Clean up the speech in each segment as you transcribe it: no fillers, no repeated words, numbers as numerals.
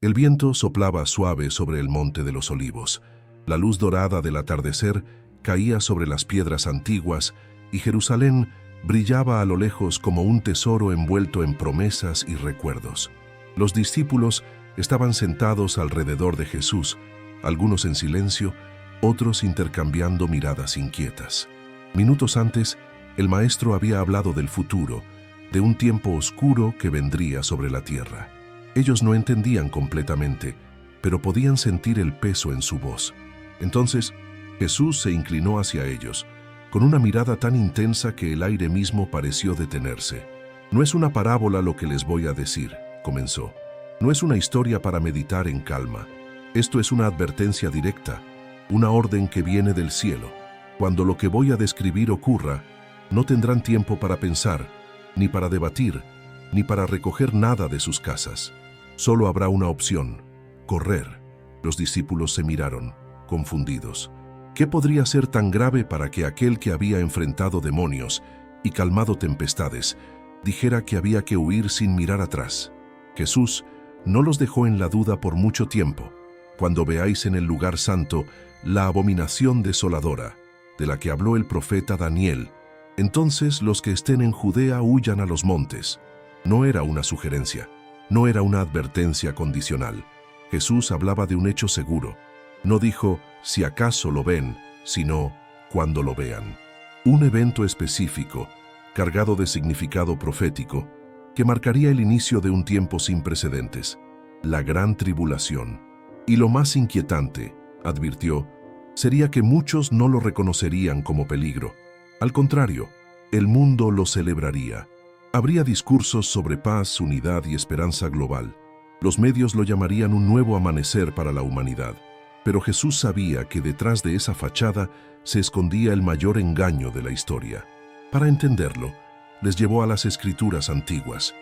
El viento soplaba suave sobre el monte de los Olivos. La luz dorada del atardecer caía sobre las piedras antiguas y Jerusalén brillaba a lo lejos como un tesoro envuelto en promesas y recuerdos. Los discípulos estaban sentados alrededor de Jesús, algunos en silencio, otros intercambiando miradas inquietas. Minutos antes, el Maestro había hablado del futuro, de un tiempo oscuro que vendría sobre la tierra. Ellos no entendían completamente, pero podían sentir el peso en su voz. Entonces, Jesús se inclinó hacia ellos, con una mirada tan intensa que el aire mismo pareció detenerse. «No es una parábola lo que les voy a decir», comenzó. «No es una historia para meditar en calma. Esto es una advertencia directa, una orden que viene del cielo. Cuando lo que voy a describir ocurra, no tendrán tiempo para pensar, ni para debatir, ni para recoger nada de sus casas. Solo habrá una opción: correr». Los discípulos se miraron, confundidos. ¿Qué podría ser tan grave para que aquel que había enfrentado demonios y calmado tempestades dijera que había que huir sin mirar atrás? Jesús no los dejó en la duda por mucho tiempo. «Cuando veáis en el lugar santo la abominación desoladora, de la que habló el profeta Daniel, entonces los que estén en Judea huyan a los montes». No era una sugerencia, no era una advertencia condicional. Jesús hablaba de un hecho seguro. No dijo, si acaso lo ven, sino, cuando lo vean. Un evento específico, cargado de significado profético, que marcaría el inicio de un tiempo sin precedentes, la gran tribulación. Y lo más inquietante, advirtió, sería que muchos no lo reconocerían como peligro. Al contrario, el mundo lo celebraría. Habría discursos sobre paz, unidad y esperanza global. Los medios lo llamarían un nuevo amanecer para la humanidad. Pero Jesús sabía que detrás de esa fachada se escondía el mayor engaño de la historia. Para entenderlo, les llevó a las escrituras antiguas.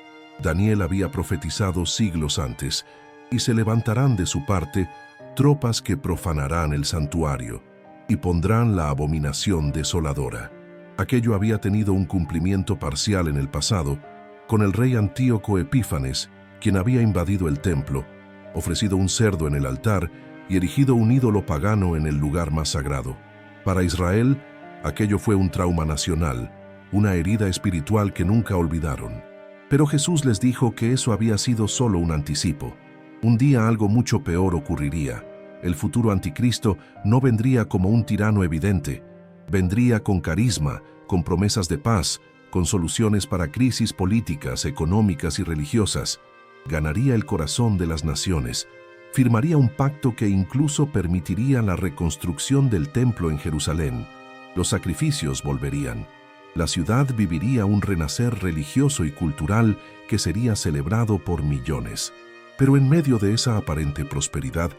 Daniel había profetizado siglos antes, y se levantarán de su parte tropas que profanarán el santuario y pondrán la abominación desoladora. Aquello había tenido un cumplimiento parcial en el pasado, con el rey Antíoco Epífanes, quien había invadido el templo, ofrecido un cerdo en el altar y erigido un ídolo pagano en el lugar más sagrado. Para Israel, aquello fue un trauma nacional, una herida espiritual que nunca olvidaron. Pero Jesús les dijo que eso había sido solo un anticipo. Un día algo mucho peor ocurriría. El futuro anticristo no vendría como un tirano evidente. Vendría con carisma, con promesas de paz, con soluciones para crisis políticas, económicas y religiosas. Ganaría el corazón de las naciones. Firmaría un pacto que incluso permitiría la reconstrucción del templo en Jerusalén. Los sacrificios volverían. La ciudad viviría un renacer religioso y cultural que sería celebrado por millones. Pero en medio de esa aparente prosperidad,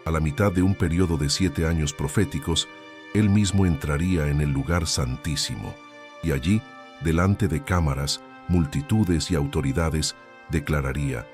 a la mitad de un periodo de 7 años proféticos, él mismo entraría en el lugar santísimo. Y allí, delante de cámaras, multitudes y autoridades, declararía: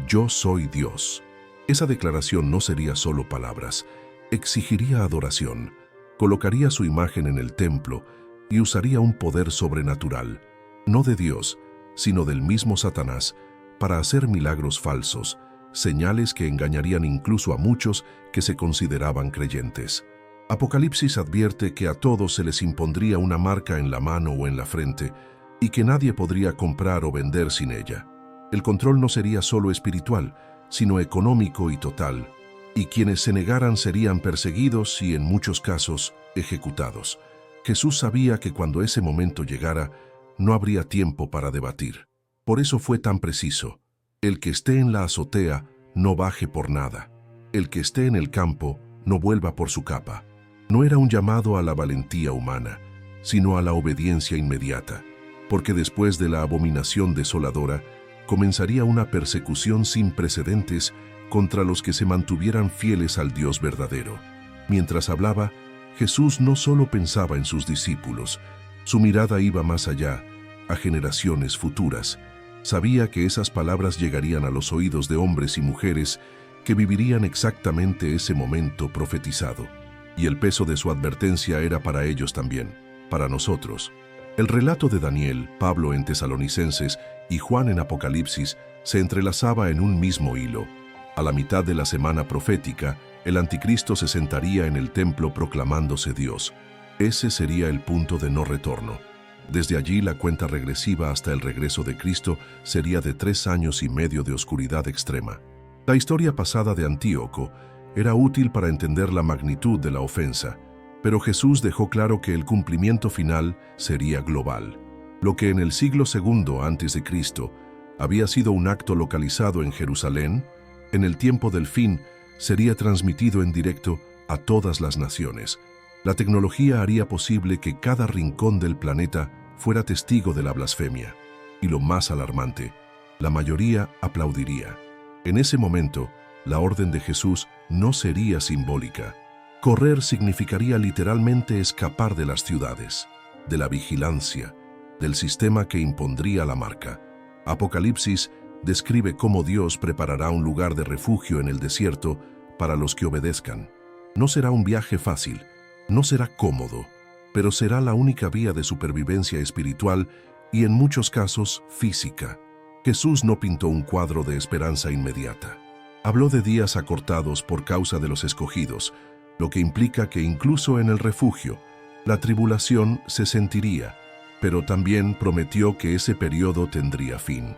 «Yo soy Dios». Esa declaración no sería solo palabras, exigiría adoración, colocaría su imagen en el templo y usaría un poder sobrenatural, no de Dios, sino del mismo Satanás, para hacer milagros falsos, señales que engañarían incluso a muchos que se consideraban creyentes. Apocalipsis advierte que a todos se les impondría una marca en la mano o en la frente y que nadie podría comprar o vender sin ella. El control no sería solo espiritual, sino económico y total, y quienes se negaran serían perseguidos y, en muchos casos, ejecutados. Jesús sabía que cuando ese momento llegara, no habría tiempo para debatir. Por eso fue tan preciso: el que esté en la azotea, no baje por nada. El que esté en el campo, no vuelva por su capa. No era un llamado a la valentía humana, sino a la obediencia inmediata, porque después de la abominación desoladora, comenzaría una persecución sin precedentes contra los que se mantuvieran fieles al Dios verdadero. Mientras hablaba, Jesús no solo pensaba en sus discípulos, su mirada iba más allá, a generaciones futuras. Sabía que esas palabras llegarían a los oídos de hombres y mujeres que vivirían exactamente ese momento profetizado. Y el peso de su advertencia era para ellos también, para nosotros. El relato de Daniel, Pablo en Tesalonicenses y Juan en Apocalipsis se entrelazaba en un mismo hilo. A la mitad de la semana profética, el anticristo se sentaría en el templo proclamándose Dios. Ese sería el punto de no retorno. Desde allí la cuenta regresiva hasta el regreso de Cristo sería de 3 años y medio de oscuridad extrema. La historia pasada de Antíoco era útil para entender la magnitud de la ofensa, pero Jesús dejó claro que el cumplimiento final sería global. Lo que en el siglo II a.C. había sido un acto localizado en Jerusalén, en el tiempo del fin sería transmitido en directo a todas las naciones. La tecnología haría posible que cada rincón del planeta fuera testigo de la blasfemia. Y lo más alarmante, la mayoría aplaudiría. En ese momento, la orden de Jesús no sería simbólica. Correr significaría literalmente escapar de las ciudades, de la vigilancia, del sistema que impondría la marca. Apocalipsis describe cómo Dios preparará un lugar de refugio en el desierto para los que obedezcan. No será un viaje fácil, no será cómodo, pero será la única vía de supervivencia espiritual y en muchos casos física. Jesús no pintó un cuadro de esperanza inmediata. Habló de días acortados por causa de los escogidos, lo que implica que incluso en el refugio, la tribulación se sentiría, pero también prometió que ese periodo tendría fin.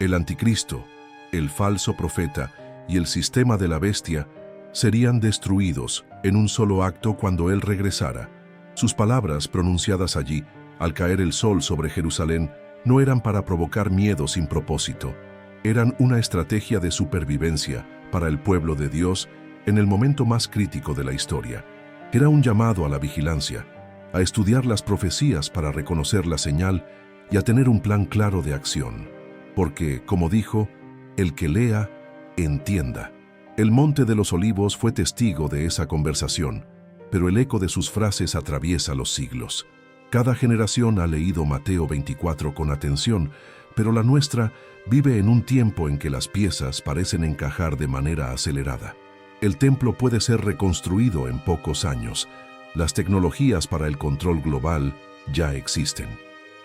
El anticristo, el falso profeta y el sistema de la bestia serían destruidos en un solo acto cuando él regresara. Sus palabras pronunciadas allí, al caer el sol sobre Jerusalén, no eran para provocar miedo sin propósito. Eran una estrategia de supervivencia para el pueblo de Dios en el momento más crítico de la historia. Era un llamado a la vigilancia, a estudiar las profecías para reconocer la señal y a tener un plan claro de acción. Porque, como dijo, el que lea, entienda. El Monte de los Olivos fue testigo de esa conversación, pero el eco de sus frases atraviesa los siglos. Cada generación ha leído Mateo 24 con atención, pero la nuestra vive en un tiempo en que las piezas parecen encajar de manera acelerada. El templo puede ser reconstruido en pocos años. Las tecnologías para el control global ya existen.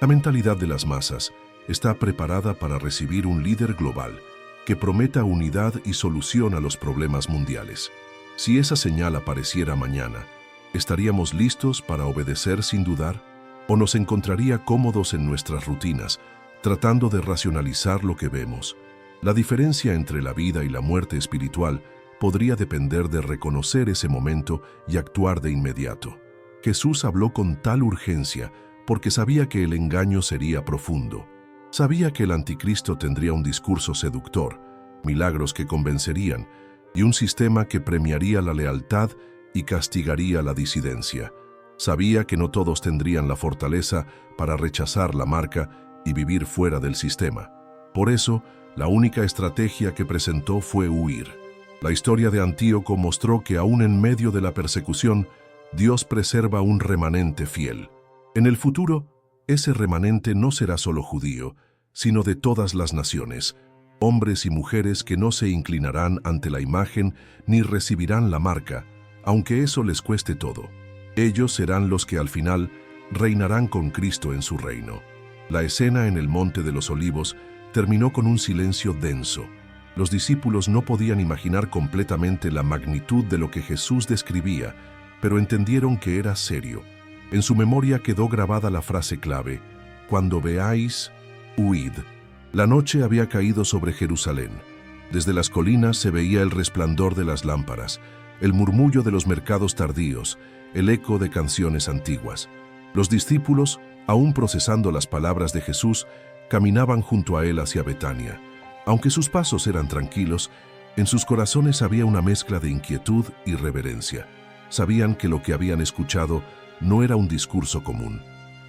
La mentalidad de las masas está preparada para recibir un líder global que prometa unidad y solución a los problemas mundiales. Si esa señal apareciera mañana, ¿estaríamos listos para obedecer sin dudar? ¿O nos encontraría cómodos en nuestras rutinas, tratando de racionalizar lo que vemos? La diferencia entre la vida y la muerte espiritual podría depender de reconocer ese momento y actuar de inmediato. Jesús habló con tal urgencia porque sabía que el engaño sería profundo. Sabía que el anticristo tendría un discurso seductor, milagros que convencerían y un sistema que premiaría la lealtad y castigaría la disidencia. Sabía que no todos tendrían la fortaleza para rechazar la marca y vivir fuera del sistema. Por eso, la única estrategia que presentó fue huir. La historia de Antíoco mostró que aún en medio de la persecución, Dios preserva un remanente fiel. En el futuro, ese remanente no será solo judío, sino de todas las naciones, hombres y mujeres que no se inclinarán ante la imagen ni recibirán la marca, aunque eso les cueste todo. Ellos serán los que al final reinarán con Cristo en su reino. La escena en el Monte de los Olivos terminó con un silencio denso. Los discípulos no podían imaginar completamente la magnitud de lo que Jesús describía, pero entendieron que era serio. En su memoria quedó grabada la frase clave: cuando veáis, huid. La noche había caído sobre Jerusalén. Desde las colinas se veía el resplandor de las lámparas, el murmullo de los mercados tardíos, el eco de canciones antiguas. Los discípulos, aún procesando las palabras de Jesús, caminaban junto a él hacia Betania. Aunque sus pasos eran tranquilos, en sus corazones había una mezcla de inquietud y reverencia. Sabían que lo que habían escuchado no era un discurso común.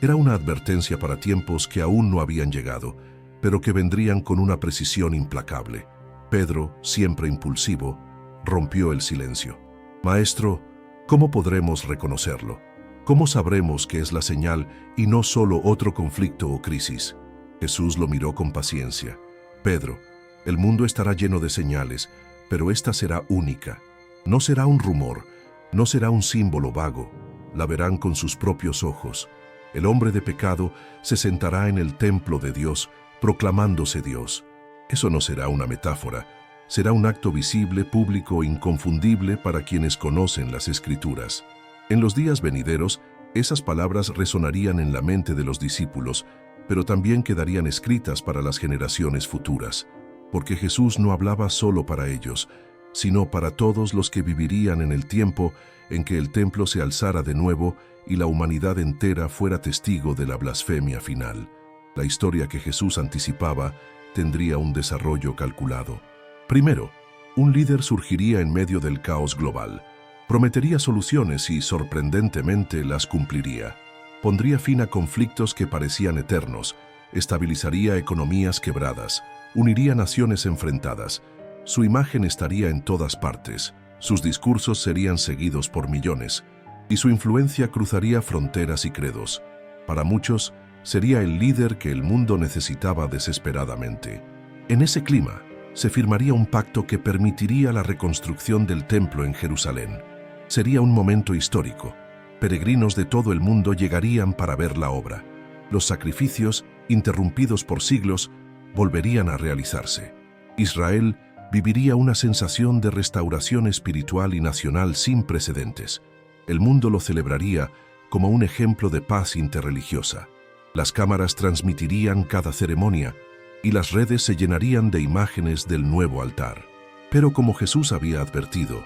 Era una advertencia para tiempos que aún no habían llegado, pero que vendrían con una precisión implacable. Pedro, siempre impulsivo, rompió el silencio. «Maestro, ¿cómo podremos reconocerlo? ¿Cómo sabremos que es la señal y no solo otro conflicto o crisis?» Jesús lo miró con paciencia. «Pedro, el mundo estará lleno de señales, pero esta será única. No será un rumor, no será un símbolo vago. La verán con sus propios ojos. El hombre de pecado se sentará en el templo de Dios, proclamándose Dios. Eso no será una metáfora, Será un acto visible, público, inconfundible para quienes conocen las Escrituras. En los días venideros, esas palabras resonarían en la mente de los discípulos, pero también quedarían escritas para las generaciones futuras, porque Jesús no hablaba solo para ellos, sino para todos los que vivirían en el tiempo en que el templo se alzara de nuevo y la humanidad entera fuera testigo de la blasfemia final. La historia que Jesús anticipaba tendría un desarrollo calculado. Primero, un líder surgiría en medio del caos global. Prometería soluciones y, sorprendentemente, las cumpliría. Pondría fin a conflictos que parecían eternos, estabilizaría economías quebradas, uniría naciones enfrentadas. Su imagen estaría en todas partes, sus discursos serían seguidos por millones, y su influencia cruzaría fronteras y credos. Para muchos, sería el líder que el mundo necesitaba desesperadamente. En ese clima, se firmaría un pacto que permitiría la reconstrucción del templo en Jerusalén. Sería un momento histórico. Peregrinos de todo el mundo llegarían para ver la obra. Los sacrificios, interrumpidos por siglos, volverían a realizarse. Israel viviría una sensación de restauración espiritual y nacional sin precedentes. El mundo lo celebraría como un ejemplo de paz interreligiosa. Las cámaras transmitirían cada ceremonia y las redes se llenarían de imágenes del nuevo altar. Pero como Jesús había advertido,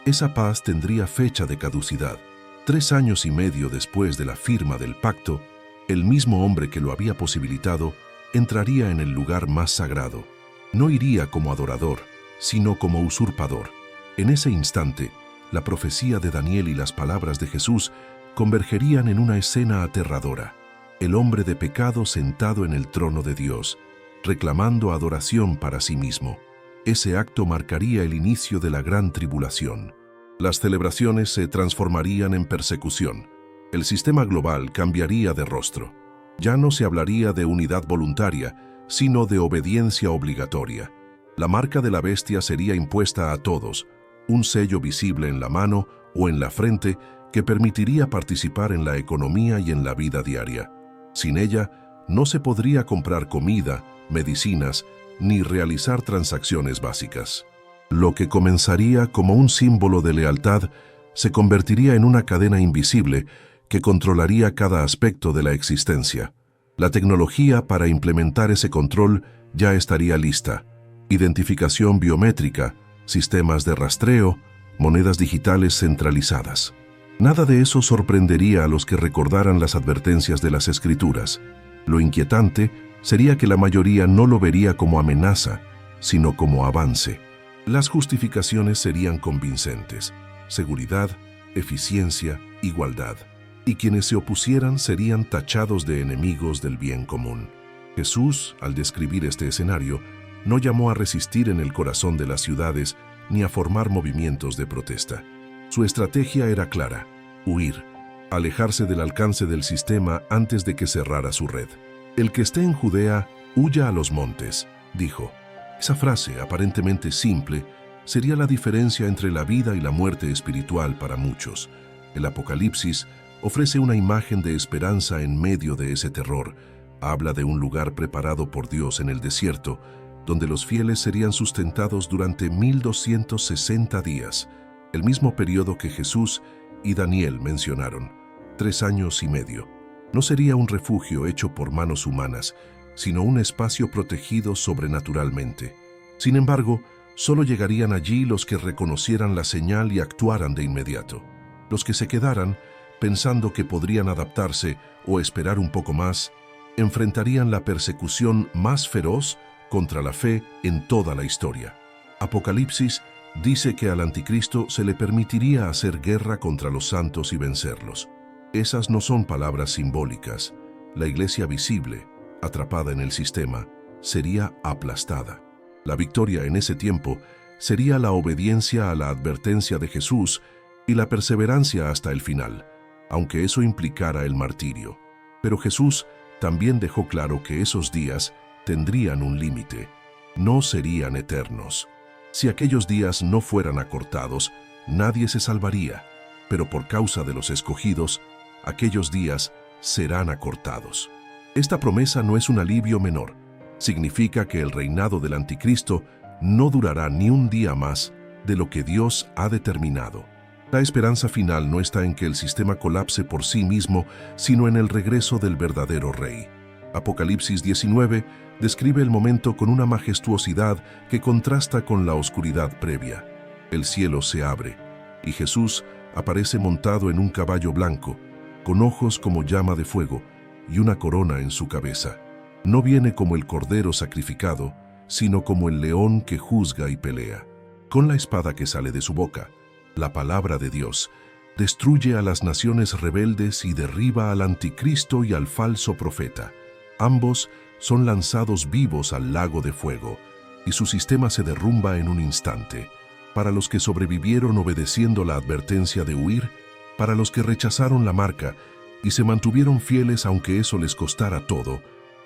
esa paz tendría fecha de caducidad. 3 años y medio después de la firma del pacto, el mismo hombre que lo había posibilitado entraría en el lugar más sagrado. No iría como adorador, sino como usurpador. En ese instante, la profecía de Daniel y las palabras de Jesús convergerían en una escena aterradora. El hombre de pecado sentado en el trono de Dios, reclamando adoración para sí mismo. Ese acto marcaría el inicio de la gran tribulación. Las celebraciones se transformarían en persecución. El sistema global cambiaría de rostro. Ya no se hablaría de unidad voluntaria, sino de obediencia obligatoria. La marca de la bestia sería impuesta a todos, un sello visible en la mano o en la frente que permitiría participar en la economía y en la vida diaria. Sin ella, no se podría comprar comida, medicinas, ni realizar transacciones básicas. Lo que comenzaría como un símbolo de lealtad se convertiría en una cadena invisible que controlaría cada aspecto de la existencia. La tecnología para implementar ese control ya estaría lista. Identificación biométrica, sistemas de rastreo, monedas digitales centralizadas. Nada de eso sorprendería a los que recordaran las advertencias de las Escrituras. Lo inquietante sería que la mayoría no lo vería como amenaza, sino como avance. Las justificaciones serían convincentes: seguridad, eficiencia, igualdad. Y quienes se opusieran serían tachados de enemigos del bien común. Jesús, al describir este escenario, no llamó a resistir en el corazón de las ciudades ni a formar movimientos de protesta. Su estrategia era clara: huir, alejarse del alcance del sistema antes de que cerrara su red. El que esté en Judea, huya a los montes, dijo. Esa frase, aparentemente simple, sería la diferencia entre la vida y la muerte espiritual para muchos. El Apocalipsis ofrece una imagen de esperanza en medio de ese terror. Habla de un lugar preparado por Dios en el desierto, donde los fieles serían sustentados durante 1260 días, el mismo periodo que Jesús y Daniel mencionaron, 3 años y medio. No sería un refugio hecho por manos humanas, sino un espacio protegido sobrenaturalmente. Sin embargo, solo llegarían allí los que reconocieran la señal y actuaran de inmediato. Los que se quedaran, pensando que podrían adaptarse o esperar un poco más, enfrentarían la persecución más feroz contra la fe en toda la historia. Apocalipsis dice que al anticristo se le permitiría hacer guerra contra los santos y vencerlos. Esas no son palabras simbólicas. La iglesia visible, atrapada en el sistema, sería aplastada. La victoria en ese tiempo sería la obediencia a la advertencia de Jesús y la perseverancia hasta el final, aunque eso implicara el martirio. Pero Jesús también dejó claro que esos días tendrían un límite, no serían eternos. Si aquellos días no fueran acortados, nadie se salvaría, pero por causa de los escogidos, aquellos días serán acortados. Esta promesa no es un alivio menor. Significa que el reinado del anticristo no durará ni un día más de lo que Dios ha determinado. La esperanza final no está en que el sistema colapse por sí mismo, sino en el regreso del verdadero Rey. Apocalipsis 19 describe el momento con una majestuosidad que contrasta con la oscuridad previa. El cielo se abre, y Jesús aparece montado en un caballo blanco, con ojos como llama de fuego y una corona en su cabeza. No viene como el cordero sacrificado, sino como el león que juzga y pelea. Con la espada que sale de su boca, la palabra de Dios, destruye a las naciones rebeldes y derriba al anticristo y al falso profeta. Ambos son lanzados vivos al lago de fuego, y su sistema se derrumba en un instante. Para los que sobrevivieron obedeciendo la advertencia de huir, para los que rechazaron la marca y se mantuvieron fieles aunque eso les costara todo,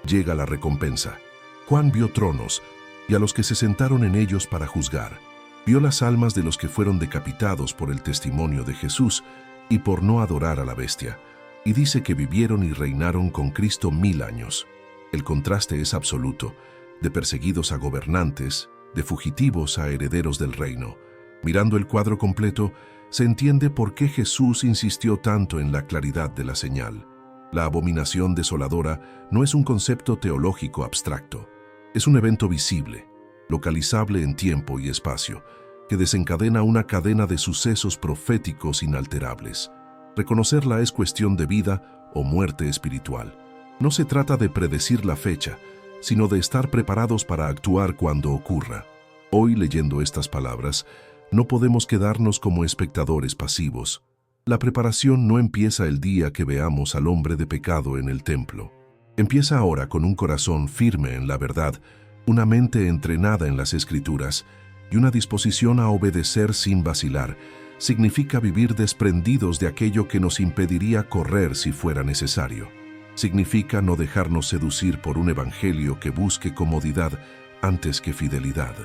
llega la recompensa. Juan vio tronos, y a los que se sentaron en ellos para juzgar. Vio las almas de los que fueron decapitados por el testimonio de Jesús y por no adorar a la bestia, y dice que vivieron y reinaron con Cristo 1000 años. El contraste es absoluto, de perseguidos a gobernantes, de fugitivos a herederos del reino. Mirando el cuadro completo, se entiende por qué Jesús insistió tanto en la claridad de la señal. La abominación desoladora no es un concepto teológico abstracto, es un evento visible, localizable en tiempo y espacio, que desencadena una cadena de sucesos proféticos inalterables. Reconocerla es cuestión de vida o muerte espiritual. No se trata de predecir la fecha, sino de estar preparados para actuar cuando ocurra. Hoy, leyendo estas palabras, no podemos quedarnos como espectadores pasivos. La preparación no empieza el día que veamos al hombre de pecado en el templo. Empieza ahora con un corazón firme en la verdad, una mente entrenada en las Escrituras y una disposición a obedecer sin vacilar. Significa vivir desprendidos de aquello que nos impediría correr si fuera necesario. Significa no dejarnos seducir por un evangelio que busque comodidad antes que fidelidad.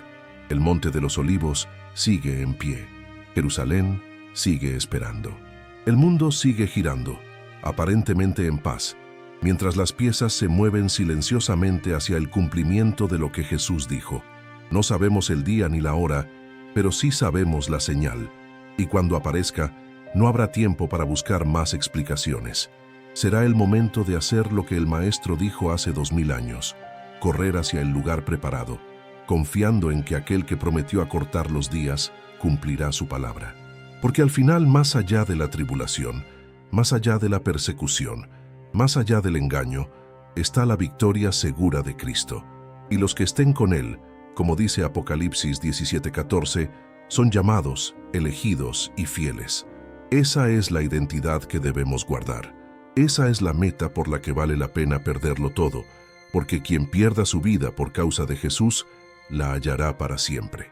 El Monte de los Olivos sigue en pie. Jerusalén sigue esperando. El mundo sigue girando, aparentemente en paz, mientras las piezas se mueven silenciosamente hacia el cumplimiento de lo que Jesús dijo. No sabemos el día ni la hora, pero sí sabemos la señal, y cuando aparezca, no habrá tiempo para buscar más explicaciones. Será el momento de hacer lo que el Maestro dijo hace 2000 años, correr hacia el lugar preparado, confiando en que aquel que prometió acortar los días cumplirá su palabra. Porque al final, más allá de la tribulación, más allá de la persecución, más allá del engaño, está la victoria segura de Cristo. Y los que estén con Él, como dice Apocalipsis 17:14, son llamados, elegidos y fieles. Esa es la identidad que debemos guardar. Esa es la meta por la que vale la pena perderlo todo, porque quien pierda su vida por causa de Jesús, la hallará para siempre.